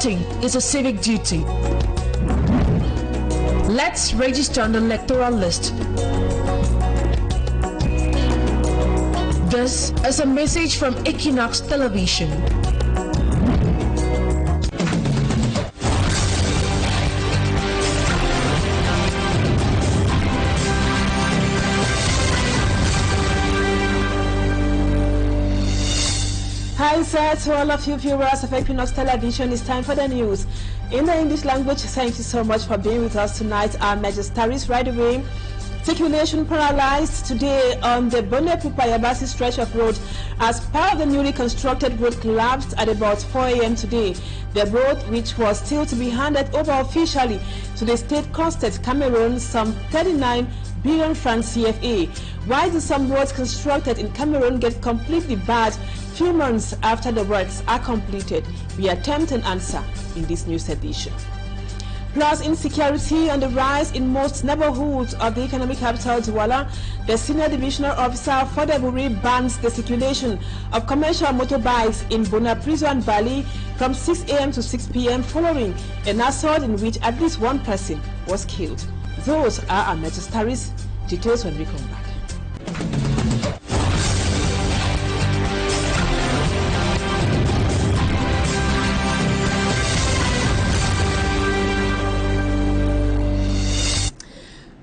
Voting is a civic duty. Let's register on the electoral list. This is a message from Equinoxe Television. Hi sir, to all of you viewers of Equinoxe Television, it's time for the news. In the English language, thank you so much for being with us tonight. Our magistrates right away. Circulation paralyzed today on the Bonapupa-Yabasi stretch of road as part of the newly constructed road collapsed at about 4 a.m. today. The road, which was still to be handed over officially to the state, costed Cameroon some 39 billion francs CFA. Why do some roads constructed in Cameroon get completely bad few months after the works are completed? We attempt an answer in this news edition. Plus, insecurity on the rise in most neighborhoods of the economic capital, Douala. The senior divisional officer for the Buri bans the circulation of commercial motorbikes in Bonaprizo and Bali from 6 a.m. to 6 p.m. following an assault in which at least one person was killed. Those are our magistrates. Details when we come back.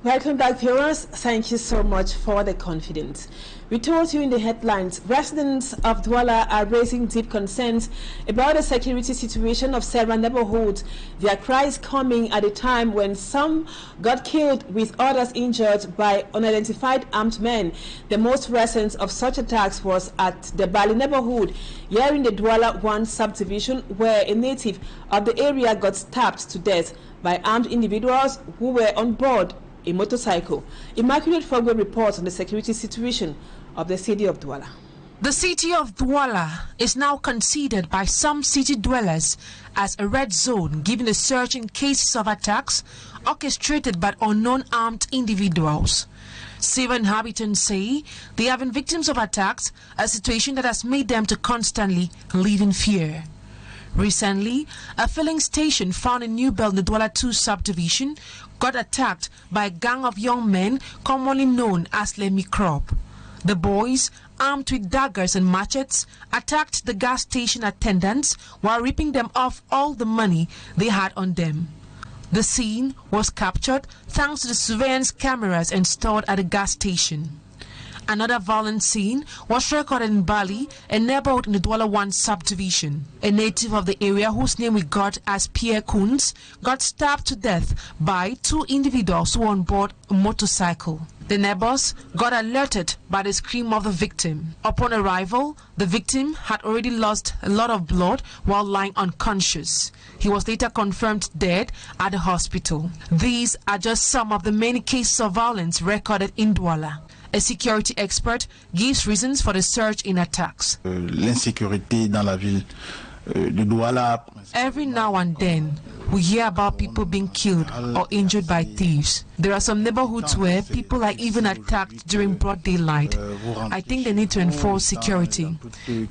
Welcome back, viewers. Thank you so much for the confidence. We told you in the headlines, residents of Douala are raising deep concerns about the security situation of several neighborhoods. Their cries coming at a time when some got killed with others injured by unidentified armed men. The most recent of such attacks was at the Bali neighborhood, here in the Douala 1 subdivision, where a native of the area got stabbed to death by armed individuals who were on board a motorcycle. Immaculate Fogwe reports on the security situation of the city of Douala. The city of Douala is now considered by some city dwellers as a red zone, given the surge in cases of attacks orchestrated by unknown armed individuals. Several inhabitants say they have been victims of attacks, a situation that has made them to constantly live in fear. Recently, a filling station found in New Bell in the Douala 2 subdivision got attacked by a gang of young men commonly known as Les Microbes. The boys, armed with daggers and machetes, attacked the gas station attendants while ripping them off all the money they had on them. The scene was captured thanks to the surveillance cameras installed at the gas station. Another violent scene was recorded in Bali, a neighborhood in the Douala 1 subdivision. A native of the area, whose name we got as Pierre Kunz, got stabbed to death by two individuals who were on board a motorcycle. The neighbors got alerted by the scream of the victim. Upon arrival, the victim had already lost a lot of blood while lying unconscious. He was later confirmed dead at the hospital. These are just some of the many cases of violence recorded in Douala. A security expert gives reasons for the surge in attacks. L'insécurité dans la ville de Douala. Every now and then, we hear about people being killed or injured by thieves. There are some neighborhoods where people are even attacked during broad daylight. I think they need to enforce security.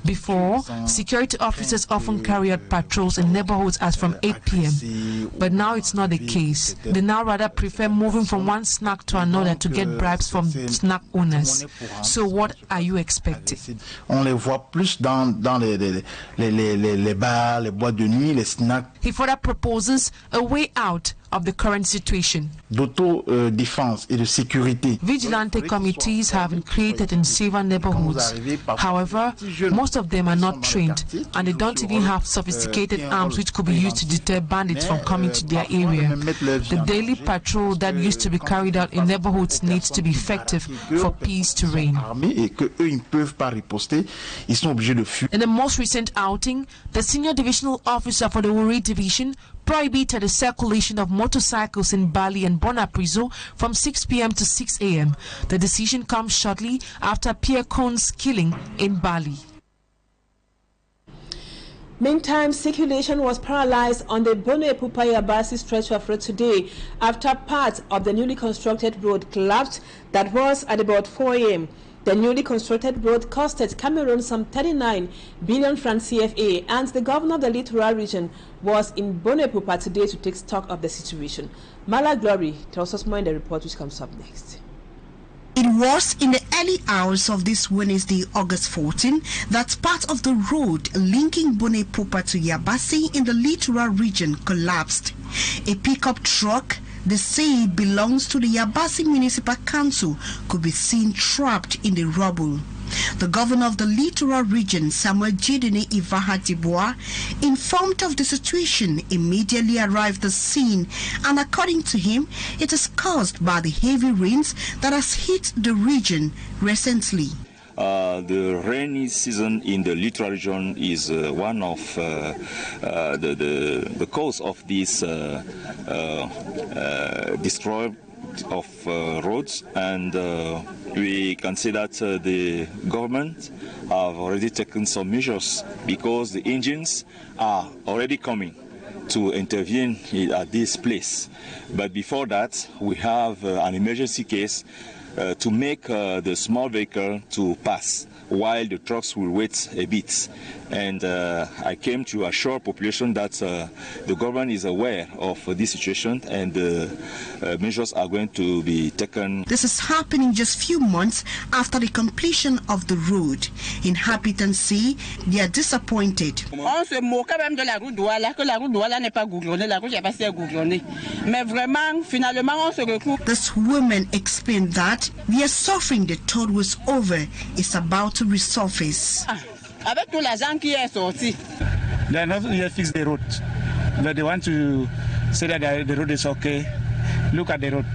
Before, security officers often carry out patrols in neighborhoods as from 8 p.m. But now it's not the case. They now rather prefer moving from one snack to another to get bribes from snack owners. So what are you expecting? On les voit plus dans les bars, les boîtes de nuit, les snacks. He further proposes a way out of the current situation. D'autodéfense et de sécurité. Vigilante committees have been created in several neighborhoods. However, most of them are not trained and they don't even have sophisticated arms which could be used to deter bandits from coming to their area. The daily patrol that used to be carried out in neighborhoods needs to be effective for peace to reign. In the most recent outing, the senior divisional officer for the Uri division prohibited the circulation of motorcycles in Bali and Bonaprizo from 6 p.m. to 6 a.m. The decision comes shortly after Pierre Cohn's killing in Bali. Meantime, circulation was paralyzed on the Bonapupa-Yabasi stretch of road today after part of the newly constructed road collapsed that was at about 4 a.m. The newly constructed road costed Cameroon some 39 billion francs CFA, and the governor of the littoral region was in Bonepupa today to take stock of the situation. Mala Glory tells us more in the report which comes up next. It was in the early hours of this Wednesday, August 14, that part of the road linking Bonepupa to Yabasi in the littoral region collapsed. A pickup truck, they say it belongs to the Yabasi Municipal Council, could be seen trapped in the rubble. The governor of the littoral region, Samuel Jidene Ivahatiboa, informed of the situation, immediately arrived at the scene, and according to him, it is caused by the heavy rains that has hit the region recently. The rainy season in the littoral region is one of the cause of this destroy of roads, and we can say that the government have already taken some measures because the engines are already coming to intervene at this place. But before that, we have an emergency case to make the small vehicle to pass while the trucks will wait a bit. And I came to assure population that the government is aware of this situation, and measures are going to be taken. This is happening just few months after the completion of the road. Inhabitants say they are disappointed. On se moque même de la route Douala, que la route Douala n'est pas goudronnée, la route Yabasi est goudronnée. Mais vraiment, finalement, on se retrouve. This woman explained that we are suffering. The toll was over. It's about to resurface. Avec tout l'argent qui est sorti. They are not yet fixed the road, but they want to say that the road is okay. Look at the road.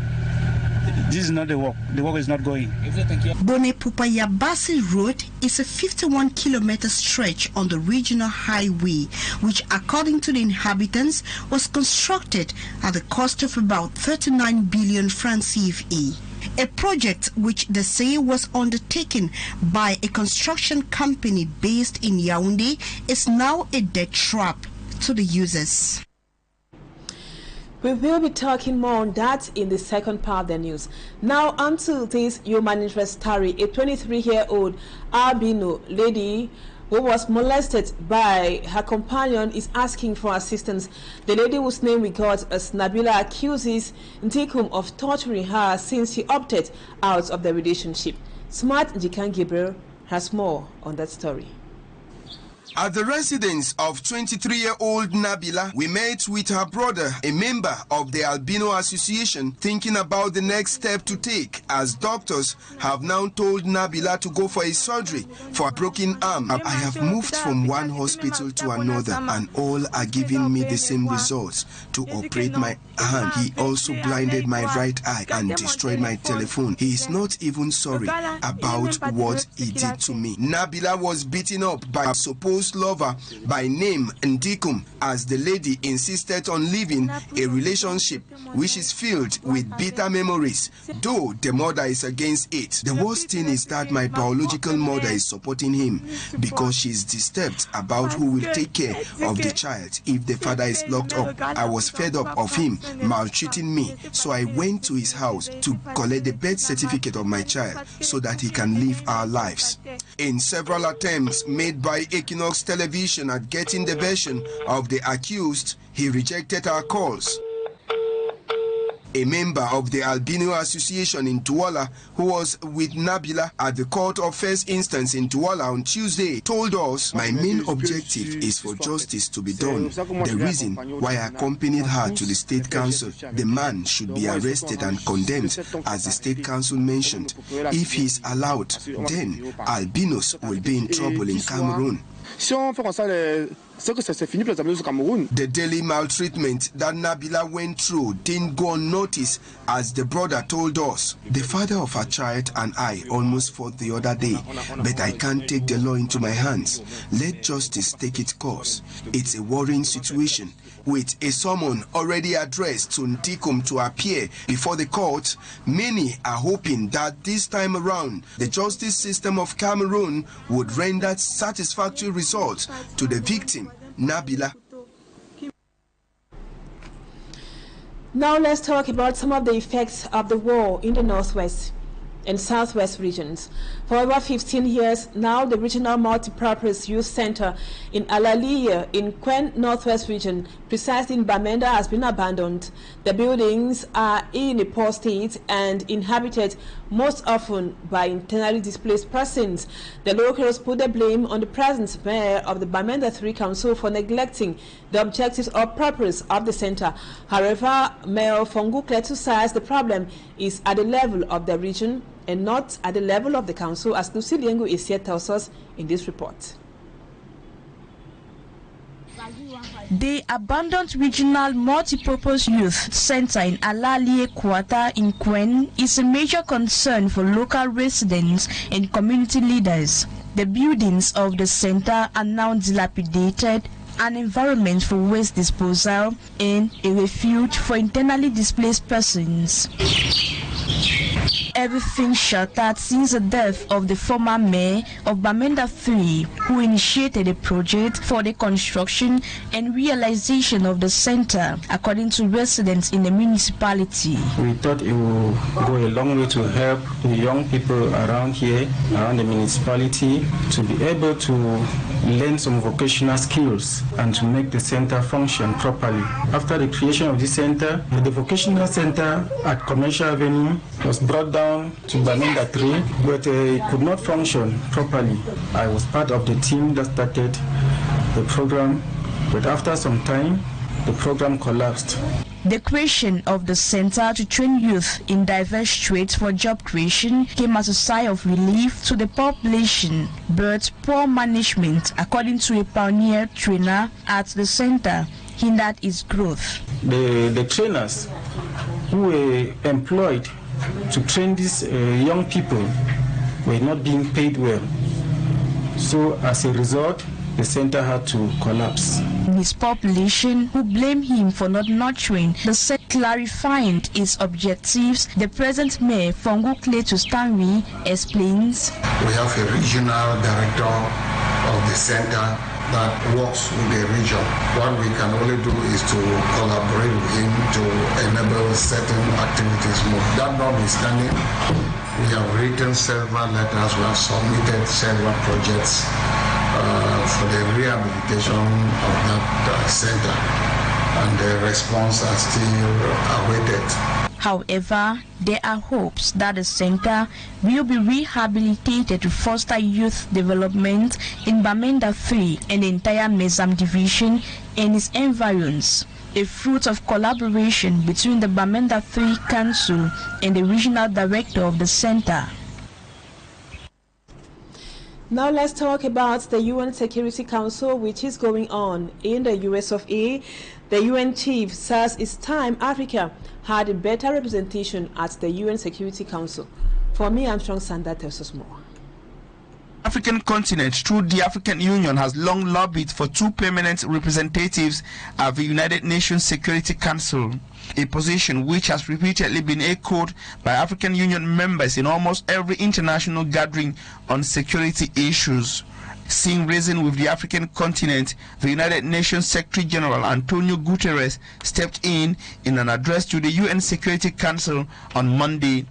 This is not the work. The work is not going. Bonepupa Yabasi Road is a 51-kilometer stretch on the regional highway, which, according to the inhabitants, was constructed at the cost of about 39 billion francs CFA. A project which they say was undertaken by a construction company based in Yaoundé is now a death trap to the users. We will be talking more on that in the second part of the news. Now on to this human interest story. A 23-year-old albino lady who was molested by her companion is asking for assistance. The lady whose name we got as Nabila accuses Ndikum of torturing her since she opted out of the relationship. Smart Jikan Gabriel has more on that story. At the residence of 23-year-old Nabila, we met with her brother, a member of the Albino Association, thinking about the next step to take, as doctors have now told Nabila to go for a surgery for a broken arm. I have moved from one hospital to another, and all are giving me the same results, to operate my hand. He also blinded my right eye and destroyed my telephone. He is not even sorry about what he did to me. Nabila was beaten up by a supposed lover by name Ndikum, as the lady insisted on leaving a relationship which is filled with bitter memories, though the mother is against it. The worst thing is that my biological mother is supporting him because she is disturbed about who will take care of the child if the father is locked up. I was fed up of him maltreating me, so I went to his house to collect the birth certificate of my child so that he can live our lives. In several attempts made by Equinoxe television at getting the version of the accused, he rejected our calls. A member of the Albino Association in Douala, who was with Nabila at the Court of First Instance in Douala on Tuesday, told us, "My main objective is for justice to be done. The reason why I accompanied her to the State Council, the man should be arrested and condemned, as the State Council mentioned. If he is allowed, then albinos will be in trouble in Cameroon." The daily maltreatment that Nabila went through didn't go unnoticed, as the brother told us. "The father of her child and I almost fought the other day, but I can't take the law into my hands. Let justice take its course. It's a worrying situation." With a summon already addressed to Ndikum to appear before the court, many are hoping that this time around the justice system of Cameroon would render satisfactory results to the victim, Nabila. Now let's talk about some of the effects of the war in the northwest. and Southwest regions. For over 15 years now, the Regional Multipurpose Youth Center in Alaliya in Kwen Northwest region, precisely in Bamenda, has been abandoned. The buildings are in a poor state and inhabited most often by internally displaced persons. The locals put the blame on the present mayor of the Bamenda 3 Council for neglecting the objectives or purpose of the center. However, Mayor Fongu Kletu says the problem is at the level of the region and not at the level of the council, as Lucy Liengu Isia tells us in this report. The abandoned Regional Multipurpose Youth Center in Alaliye Quarter in Kwen is a major concern for local residents and community leaders. The buildings of the center are now dilapidated, an environment for waste disposal, and a refuge for internally displaced persons. Everything shattered since the death of the former mayor of Bamenda 3, who initiated a project for the construction and realization of the center, according to residents in the municipality. We thought it would go a long way to help the young people around here, around the municipality, to be able to learn some vocational skills and to make the center function properly. After the creation of this center, the vocational center at Commercial Avenue was brought down to Bamenda 3, but it could not function properly. I was part of the team that started the program, but after some time, the program collapsed. The creation of the center to train youth in diverse trades for job creation came as a sigh of relief to the population, but poor management, according to a pioneer trainer at the center, hindered its growth. The trainers who were employed to train these young people were not being paid well. So as a result, the center had to collapse. His population, who blame him for not nurturing the center, clarifying its objectives, the present mayor, Fongu Kletu Stanley, explains. We have a regional director of the center that works with the region. What we can only do is to collaborate with him to enable certain activities more. That notwithstanding, we have written several letters, we have submitted several projects for the rehabilitation of that center, and the response are still awaited. However, there are hopes that the center will be rehabilitated to foster youth development in Bamenda 3 and the entire Mezam division and its environs, a fruit of collaboration between the Bamenda 3 Council and the regional director of the center. Now let's talk about the UN Security Council, which is going on in the US of A. The UN chief says it's time Africa had a better representation at the UN Security Council. For me, Armstrong Sanda tells us more. African continent, through the African Union, has long lobbied for 2 permanent representatives at the United Nations Security Council, a position which has repeatedly been echoed by African Union members in almost every international gathering on security issues. Seeing reason with the African continent, the United Nations Secretary General Antonio Guterres stepped in an address to the UN Security Council on Monday.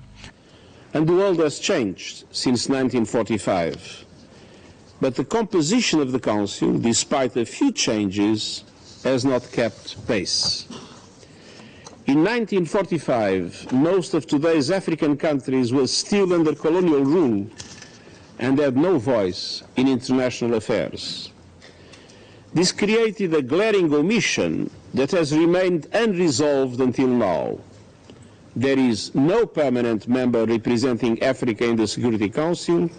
And the world has changed since 1945. But the composition of the Council, despite a few changes, has not kept pace. In 1945, most of today's African countries were still under colonial rule and had no voice in international affairs. This created a glaring omission that has remained unresolved until now. There is no permanent member representing Africa in the Security Council,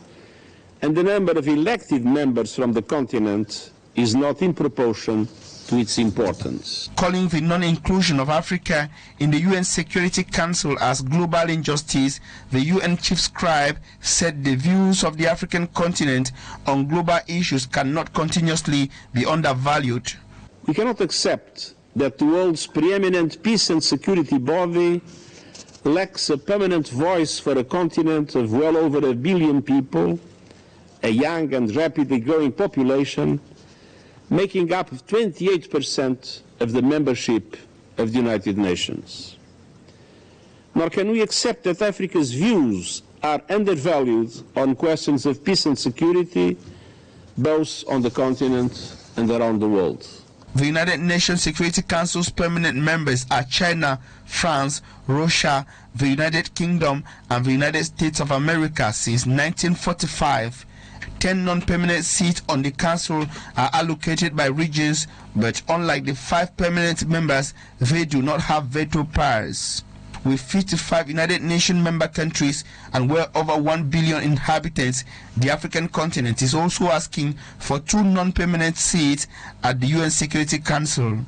and the number of elected members from the continent is not in proportion to its importance. Calling the non-inclusion of Africa in the UN Security Council as global injustice, the UN chief scribe said the views of the African continent on global issues cannot continuously be undervalued. We cannot accept that the world's preeminent peace and security body lacks a permanent voice for a continent of well over 1 billion people, a young and rapidly growing population, making up 28% of the membership of the United Nations. Nor can we accept that Africa's views are undervalued on questions of peace and security, both on the continent and around the world. The United Nations Security Council's permanent members are China, France, Russia, the United Kingdom, and the United States of America since 1945. 10 non-permanent seats on the council are allocated by regions, but unlike the 5 permanent members, they do not have veto powers. With 55 United Nations member countries and well over 1 billion inhabitants, the African continent is also asking for 2 non-permanent seats at the UN Security Council.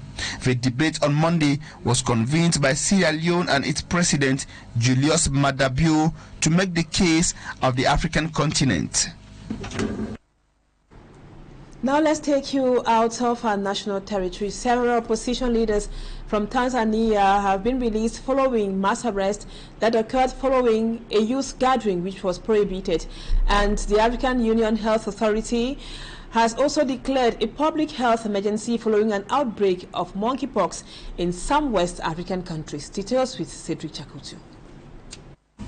The debate on Monday was convened by Sierra Leone and its president, Julius Maada Bio, to make the case of the African continent. Now let's take you out of our national territory. Several opposition leaders from Tanzania have been released following mass arrest that occurred following a youth gathering which was prohibited. And the African Union Health Authority has also declared a public health emergency following an outbreak of monkeypox in some West African countries. Details with Cedric Chakutu.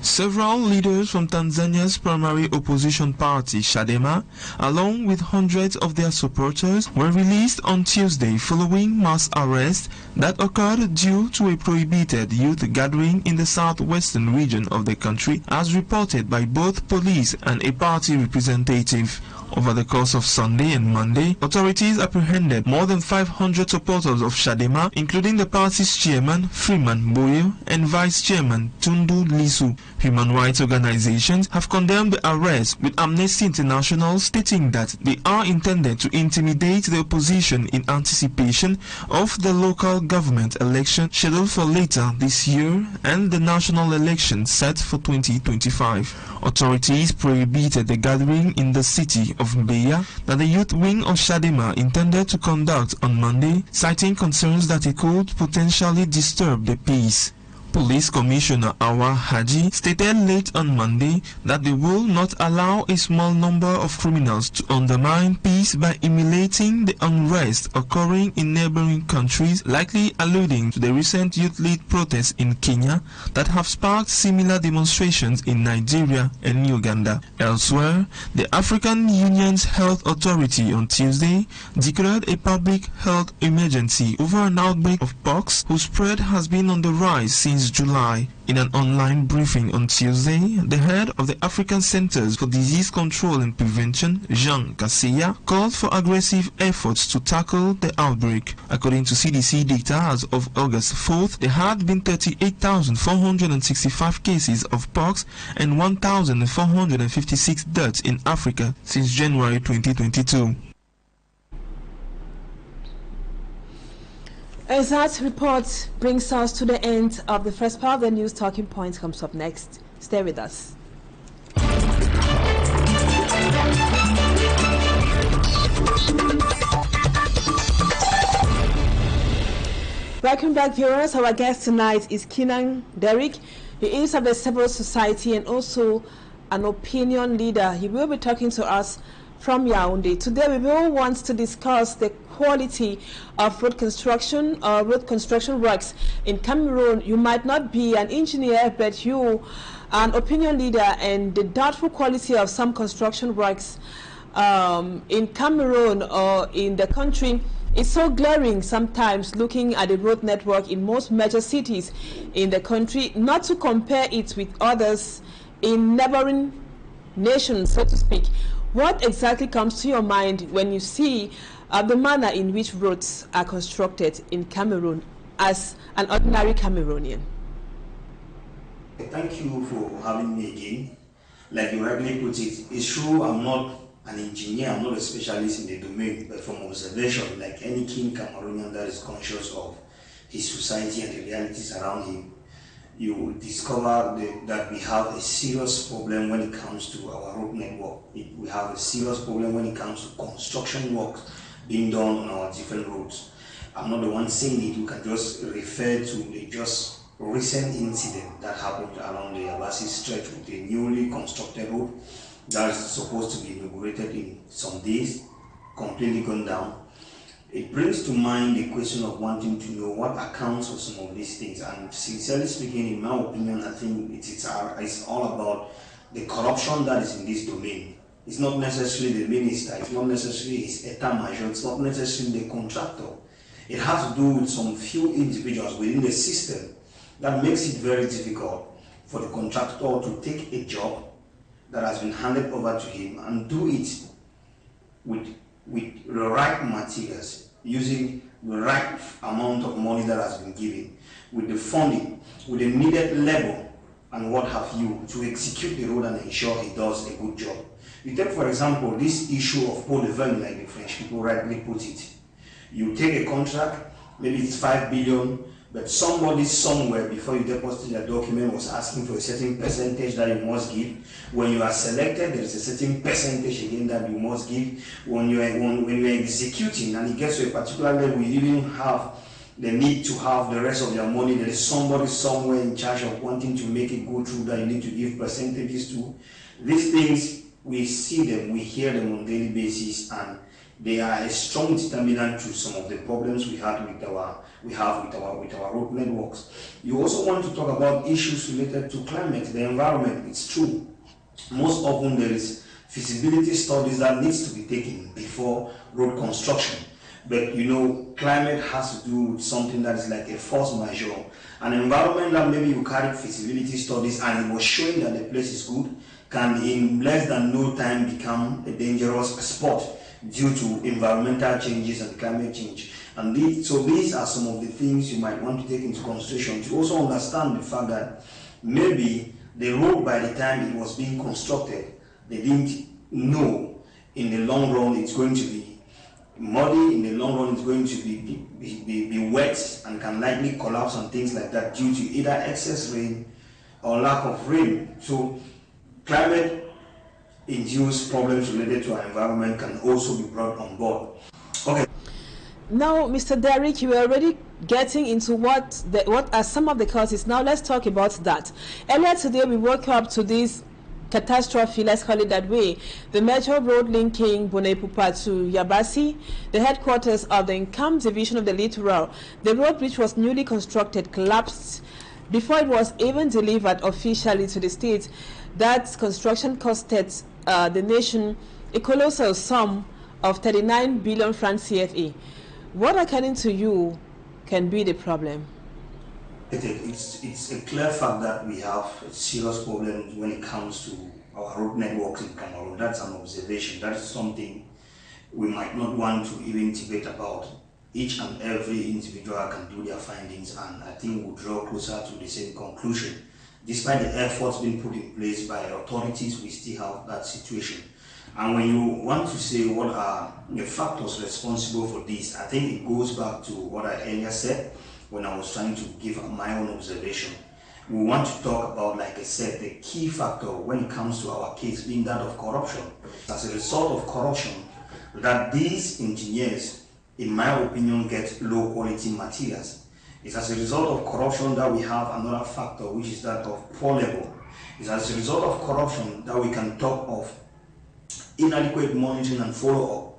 Several leaders from Tanzania's primary opposition party, Chadema, along with hundreds of their supporters, were released on Tuesday following mass arrests that occurred due to a prohibited youth gathering in the southwestern region of the country, as reported by both police and a party representative. Over the course of Sunday and Monday, authorities apprehended more than 500 supporters of Chadema, including the party's chairman, Freeman Mbowe, and vice chairman, Tundu Lissu. Human rights organizations have condemned the arrest, with Amnesty International stating that they are intended to intimidate the opposition in anticipation of the local government election scheduled for later this year and the national election set for 2025. Authorities prohibited the gathering in the city of Mbeya that the youth wing of Chadema intended to conduct on Monday, citing concerns that it could potentially disturb the peace. Police Commissioner Awa Haji stated late on Monday that they will not allow a small number of criminals to undermine peace by emulating the unrest occurring in neighboring countries, likely alluding to the recent youth-led protests in Kenya that have sparked similar demonstrations in Nigeria and Uganda. Elsewhere, the African Union's Health Authority on Tuesday declared a public health emergency over an outbreak of pox whose spread has been on the rise since July. In an online briefing on Tuesday, the head of the African Centers for Disease Control and Prevention, Jean Kaseya, called for aggressive efforts to tackle the outbreak. According to CDC data as of August 4th, there had been 38,465 cases of pox and 1,456 deaths in Africa since January 2022. As that report brings us to the end of the first part, the news talking point comes up next. Stay with us. Welcome back, viewers. Our guest tonight is Kenan Derrick. He is of the civil society and also an opinion leader. He will be talking to us from Yaoundé. Today we will want to discuss the quality of road construction works in Cameroon. You might not be an engineer, but you are an opinion leader, and the doubtful quality of some construction works in Cameroon or in the country is so glaring sometimes, looking at the road network in most major cities in the country, not to compare it with others in neighboring nations, so to speak. What exactly comes to your mind when you see the manner in which roads are constructed in Cameroon as an ordinary Cameroonian? Thank you for having me again. Like you rightly put it, it's true I'm not an engineer, I'm not a specialist in the domain, but from observation, like any keen Cameroonian that is conscious of his society and the realities around him, you will discover that we have a serious problem when it comes to our road network. We have a serious problem when it comes to construction work being done on our different roads. I'm not the one saying it. You can just refer to the just recent incident that happened along the Abasi stretch with a newly constructed road that is supposed to be inaugurated in some days, completely gone down. It brings to mind the question of wanting to know what accounts for some of these things. And sincerely speaking, in my opinion, I think it's all about the corruption that is in this domain. It's not necessarily the minister, it's not necessarily his état-major, it's not necessarily the contractor. It has to do with some few individuals within the system that makes it very difficult for the contractor to take a job that has been handed over to him and do it with the right materials, using the right amount of money that has been given, with the funding, with the needed level and what have you, to execute the road and ensure he does a good job. You take, for example, this issue of pot de vin, like the French people rightly put it. You take a contract, maybe it's 5 billion, but somebody somewhere before you deposited your document was asking for a certain percentage that you must give. When you are selected, there is a certain percentage again that you must give. When you are executing and it gets to a particular level, you even have the need to have the rest of your money. There is somebody somewhere in charge of wanting to make it go through that you need to give percentages to. These things, we see them, we hear them on a daily basis, and they are a strong determinant to some of the problems we have with our road networks. You also want to talk about issues related to climate, the environment. It's true. Most often there is feasibility studies that needs to be taken before road construction. But you know, climate has to do with something that is like a force majeure. An environment that maybe you carried feasibility studies and it was showing that the place is good can in less than no time become a dangerous spot due to environmental changes and climate change. And so these are some of the things you might want to take into consideration to also understand the fact that maybe the road, by the time it was being constructed, they didn't know in the long run it's going to be muddy, in the long run it's going to be wet and can likely collapse and things like that due to either excess rain or lack of rain. So climate induced problems related to our environment can also be brought on board. Okay. Now, Mr. Derrick, you were already getting into what are some of the causes. Now let's talk about that. Earlier today, we woke up to this catastrophe, let's call it that way. The major road linking Bunepupa to Yabasi, the headquarters of the Income Division of the Littoral. The road, which was newly constructed, collapsed before it was even delivered officially to the state. That construction costed the nation a colossal sum of 39 billion francs CFA. What, according to you, can be the problem? It's a clear fact that we have a serious problem when it comes to our road networks in Cameroon. That's an observation. That is something we might not want to even debate about. Each and every individual can do their findings, and I think we'll draw closer to the same conclusion. Despite the efforts being put in place by authorities, we still have that situation. And when you want to say what are the factors responsible for this, I think it goes back to what I earlier said when I was trying to give my own observation. We want to talk about, like I said, the key factor when it comes to our case being that of corruption. As a result of corruption, that these engineers, in my opinion, get low quality materials. It's as a result of corruption that we have another factor, which is that of poor labor. It's as a result of corruption that we can talk of inadequate monitoring and follow-up.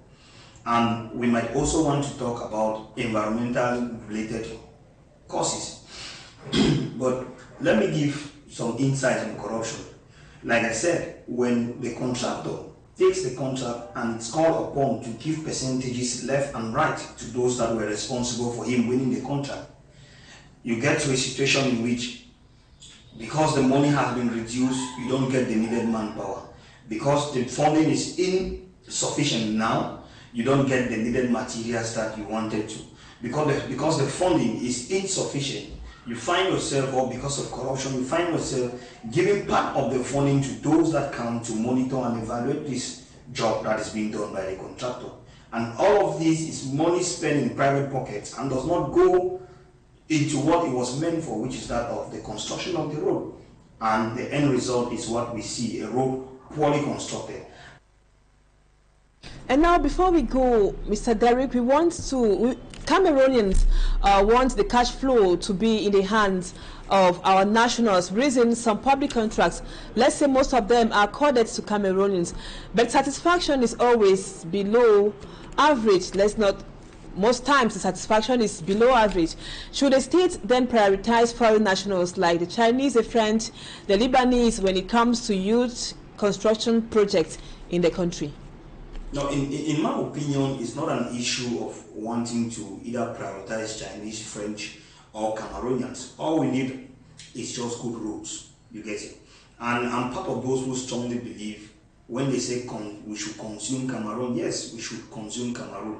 And we might also want to talk about environmental related causes. But let me give some insight on corruption. Like I said, when the contractor takes the contract and it's called upon to give percentages left and right to those that were responsible for him winning the contract, you get to a situation in which, because the money has been reduced, you don't get the needed manpower. Because the funding is insufficient now, you don't get the needed materials that you wanted to. Because the funding is insufficient, you find yourself, or because of corruption, you find yourself giving part of the funding to those that come to monitor and evaluate this job that is being done by the contractor. And all of this is money spent in private pockets and does not go into what it was meant for, which is that of the construction of the road. And the end result is what we see, a road poorly constructed. And now, before we go, Mr. Derrick, Cameroonians want the cash flow to be in the hands of our nationals, reason some public contracts, let's say most of them are accorded to Cameroonians, but satisfaction is always below average, let's not most times the satisfaction is below average. Should the state then prioritize foreign nationals like the Chinese, the French, the Lebanese when it comes to youth construction projects in the country? No, in my opinion, it's not an issue of wanting to either prioritize Chinese, French, or Cameroonians. All we need is just good roads. You get it? And I'm part of those who strongly believe when they say we should consume Cameroon, yes, we should consume Cameroon.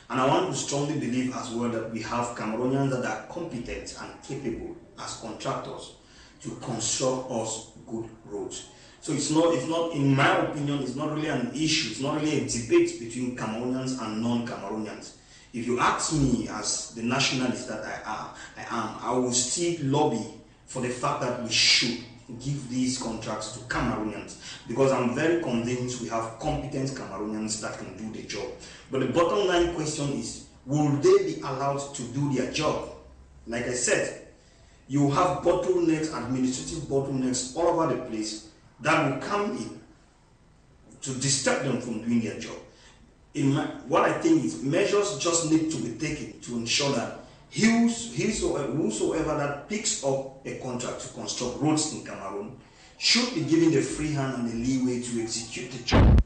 And I want to strongly believe as well that we have Cameroonians that are competent and capable as contractors to construct us good roads. So it's not, in my opinion, it's not really an issue. It's not really a debate between Cameroonians and non-Cameroonians. If you ask me as the nationalist that I will still lobby for the fact that we should give these contracts to Cameroonians, because I'm very convinced we have competent Cameroonians that can do the job. But the bottom line question is, will they be allowed to do their job? Like I said, you have bottlenecks, administrative bottlenecks all over the place that will come in to disturb them from doing their job. What I think is measures just need to be taken to ensure that whosoever that picks up a contract to construct roads in Cameroon should be given the free hand and the leeway to execute the job.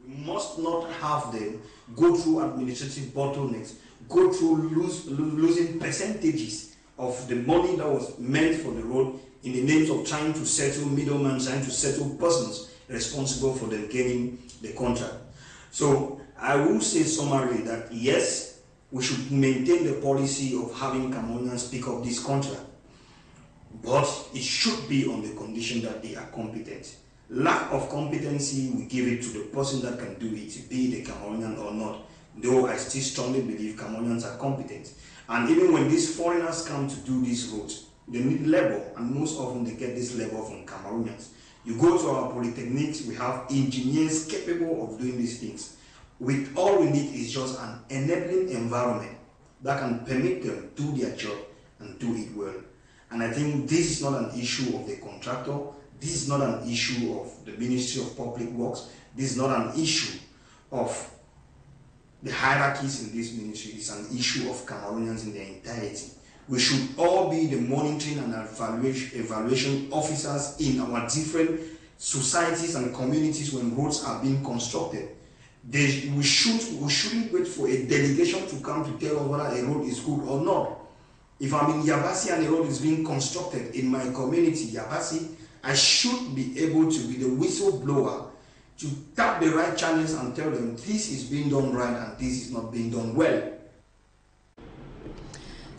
We must not have them go through administrative bottlenecks, go through losing percentages of the money that was meant for the road in the names of trying to settle middlemen, trying to settle persons responsible for them getting the contract. So I will say summarily that yes, we should maintain the policy of having Cameroonians pick up this contract, but it should be on the condition that they are competent. Lack of competency, we give it to the person that can do it, be the Cameroonian or not, though I still strongly believe Cameroonians are competent. And even when these foreigners come to do these roads, they need labor, and most often they get this labor from Cameroonians. You go to our polytechnics, we have engineers capable of doing these things. All we need is just an enabling environment that can permit them to do their job and do it well. And I think this is not an issue of the contractor. This is not an issue of the Ministry of Public Works. This is not an issue of the hierarchies in this ministry. It's an issue of Cameroonians in their entirety. We should all be the monitoring and evaluation officers in our different societies and communities when roads are being constructed. We shouldn't wait for a delegation to come to tell us whether a road is good or not. If I'm in Yabasi and a road is being constructed in my community, Yabasi, I should be able to be the whistleblower to tap the right channels and tell them this is being done right and this is not being done well.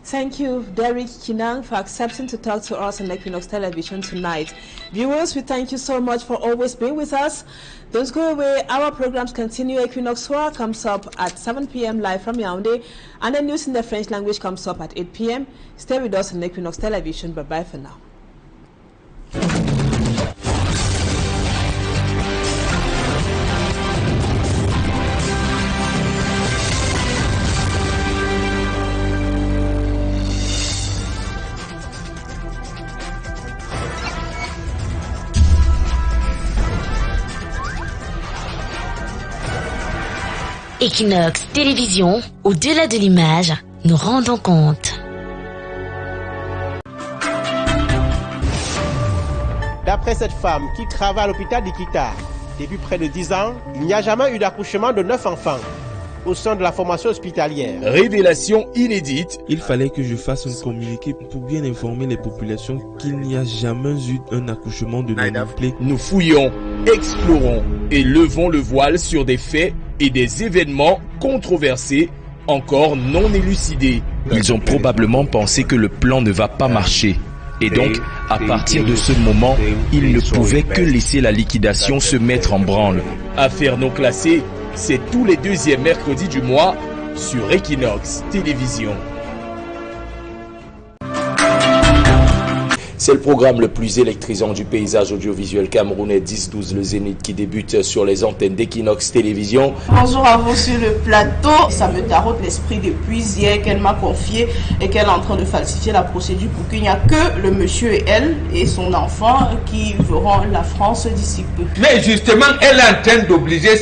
Thank you, Derek Kinang, for accepting to talk to us on Equinoxe Television tonight. Viewers, we thank you so much for always being with us. Don't go away. Our programs continue. Equinoxe Soir comes up at 7 p.m. live from Yaoundé, and the news in the French language comes up at 8 p.m. Stay with us on Equinoxe Television. Bye-bye for now. Equinoxe Télévision, au-delà de l'image, nous rendons compte. D'après cette femme qui travaille à l'hôpital d'Ikita, depuis près de 10 ans, il n'y a jamais eu d'accouchement de 9 enfants au sein de la formation hospitalière. Révélation inédite. Il fallait que je fasse un communiqué pour bien informer les populations qu'il n'y a jamais eu un accouchement de non-appelé. Nous fouillons, explorons et levons le voile sur des faits et des événements controversés, encore non élucidés. Ils ont probablement pensé que le plan ne va pas marcher. Et donc, à partir de ce moment, ils ne pouvaient que laisser la liquidation se mettre en branle. Affaire non classée, c'est tous les deuxièmes mercredis du mois sur Equinoxe Télévision. C'est le programme le plus électrisant du paysage audiovisuel camerounais 10-12 le Zénith qui débute sur les antennes d'Equinoxe Télévision. Bonjour à vous sur le plateau. Ça me taraude l'esprit depuis hier qu'elle m'a confié et qu'elle est en train de falsifier la procédure pour qu'il n'y a que le monsieur et elle et son enfant qui verront la France d'ici peu. Mais justement, elle est en train d'obliger